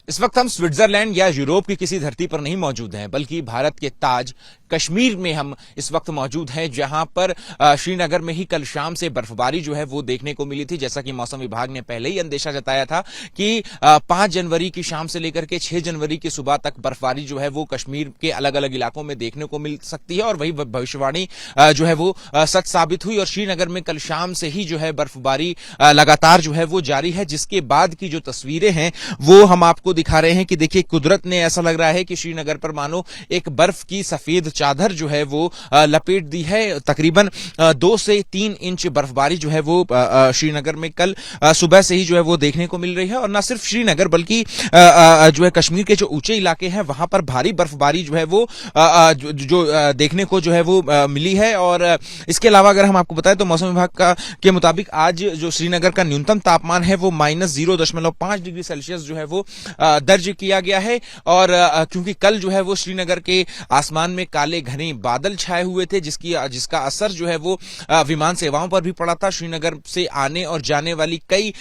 इस वक्त हम स्विट्जरलैंड या यूरोप की किसी धरती पर नहीं मौजूद हैं, बल्कि भारत के ताज कश्मीर में हम इस वक्त मौजूद हैं, जहां पर श्रीनगर में ही कल शाम से बर्फबारी जो है वो देखने को मिली थी। जैसा कि मौसम विभाग ने पहले ही अंदेशा जताया था कि 5 जनवरी की शाम से लेकर के 6 जनवरी की सुबह तक बर्फबारी जो है वो कश्मीर के अलग अलग इलाकों में देखने को मिल सकती है, और वही भविष्यवाणी जो है वो सच साबित हुई। और श्रीनगर में कल शाम से ही जो है बर्फबारी लगातार जो है वो जारी है, जिसके बाद की जो तस्वीरें हैं वो हम आपको दिखा रहे हैं कि देखिए, कुदरत ने ऐसा लग रहा है कि श्रीनगर पर मानो एक बर्फ की सफेद चादर जो है वो लपेट दी है। तकरीबन 2 से 3 इंच बर्फबारी जो है वो श्रीनगर में कल सुबह से ही जो है वो देखने को मिल रही है। और न सिर्फ श्रीनगर बल्कि जो है कश्मीर के जो ऊंचे इलाके हैं वहां पर भारी बर्फबारी जो है वो जो देखने को जो है वो मिली है। और इसके अलावा अगर हम आपको बताएं तो मौसम विभाग के मुताबिक आज जो श्रीनगर का न्यूनतम तापमान है वो -0.5 डिग्री सेल्सियस जो है वो दर्ज किया गया है। और क्योंकि कल जो है वो श्रीनगर के आसमान में काले घने बादल छाए हुए थे, जिसका असर जो है वो विमान सेवाओं पर भी पड़ा था। श्रीनगर से आने और जाने वाली कई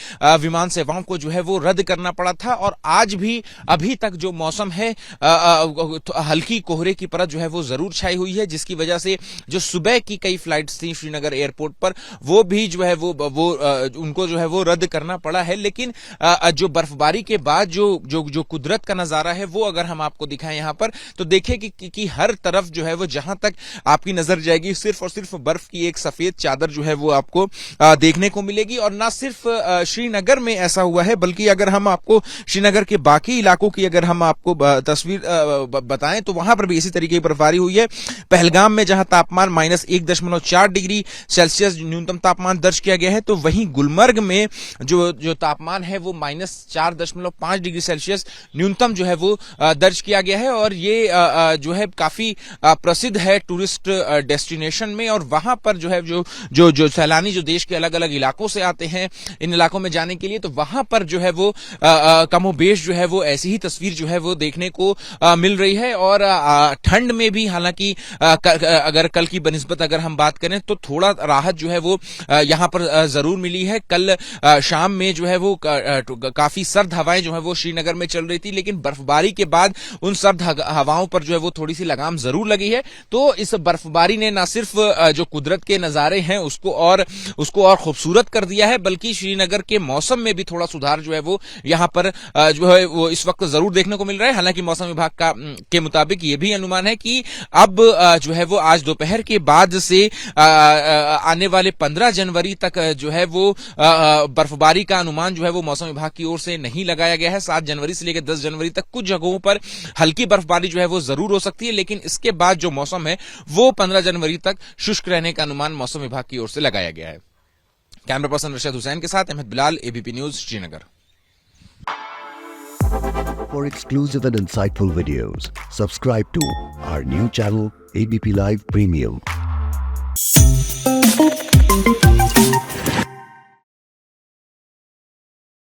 विमान सेवाओं को जो है वो रद्द करना पड़ा था। और आज भी अभी तक जो मौसम है हल्की कोहरे की परत जो है वो जरूर छाई हुई है, जिसकी वजह से जो सुबह की कई फ्लाइट्स थी श्रीनगर एयरपोर्ट पर वो भी जो है वो उनको जो है वो रद्द करना पड़ा है। लेकिन जो बर्फबारी के बाद जो कुदरत का नजारा है वो अगर हम आपको दिखाएं यहां पर, तो देखिए कि हर तरफ जो है वो जहां तक आपकी नजर जाएगी सिर्फ और सिर्फ बर्फ की एक सफेद चादर जो है वो आपको देखने को मिलेगी। और ना सिर्फ श्रीनगर में ऐसा हुआ है, बल्कि अगर हम आपको श्रीनगर के बाकी इलाकों की अगर हम आपको तस्वीर बताएं तो वहां पर भी इसी तरीके की बर्फबारी हुई है। पहलगाम में जहां तापमान -1.4 डिग्री सेल्सियस न्यूनतम तापमान दर्ज किया गया है, तो वहीं गुलमर्ग में जो तापमान है वो -4.5 डिग्री सेल्सियस न्यूनतम जो है वो दर्ज किया गया है। और ये जो है काफी प्रसिद्ध है टूरिस्ट डेस्टिनेशन में, और वहां पर जो है जो सैलानी जो देश के अलग अलग इलाकों से आते हैं इन इलाकों में जाने के लिए, तो वहां पर जो है वो कमोबेश जो है वो ऐसी ही तस्वीर जो है वो देखने को मिल रही है। और ठंड में भी हालांकि अगर कल की बनिस्बत अगर हम बात करें तो थोड़ा राहत जो है वो यहां पर जरूर मिली है। कल शाम में जो है वो काफी सर्द हवाएं जो है वो श्रीनगर में चल रही थी, लेकिन बर्फबारी के बाद उन सर्द हवाओं पर जो है वो थोड़ी सी लगाम जरूर लगी है। तो इस बर्फबारी ने न सिर्फ जो कुदरत के नजारे हैं उसको और खूबसूरत कर दिया है, बल्कि श्रीनगर के मौसम में भी थोड़ा सुधार जो है वो यहाँ पर जो है वो इस वक्त जरूर देखने को मिल रहा है। हालांकि मौसम विभाग के मुताबिक ये भी अनुमान है कि अब जो है वो आज दोपहर के बाद से आने वाले 15 जनवरी तक जो है वो बर्फबारी का अनुमान जो है वो मौसम विभाग की ओर से नहीं लगाया गया है। 7 जनवरी से लेकर 10 जनवरी तक कुछ जगहों पर हल्की बर्फबारी जो है वो जरूर हो सकती है, लेकिन इसके बाद जो मौसम है वो 15 जनवरी तक शुष्क रहने का अनुमान मौसम विभाग की ओर से लगाया गया है। कैमरा पर्सन रशद हुसैन के साथ Ahmed Bilal, ABP News, Srinagar. For exclusive and insightful videos, subscribe to our new channel ABP Live Premium.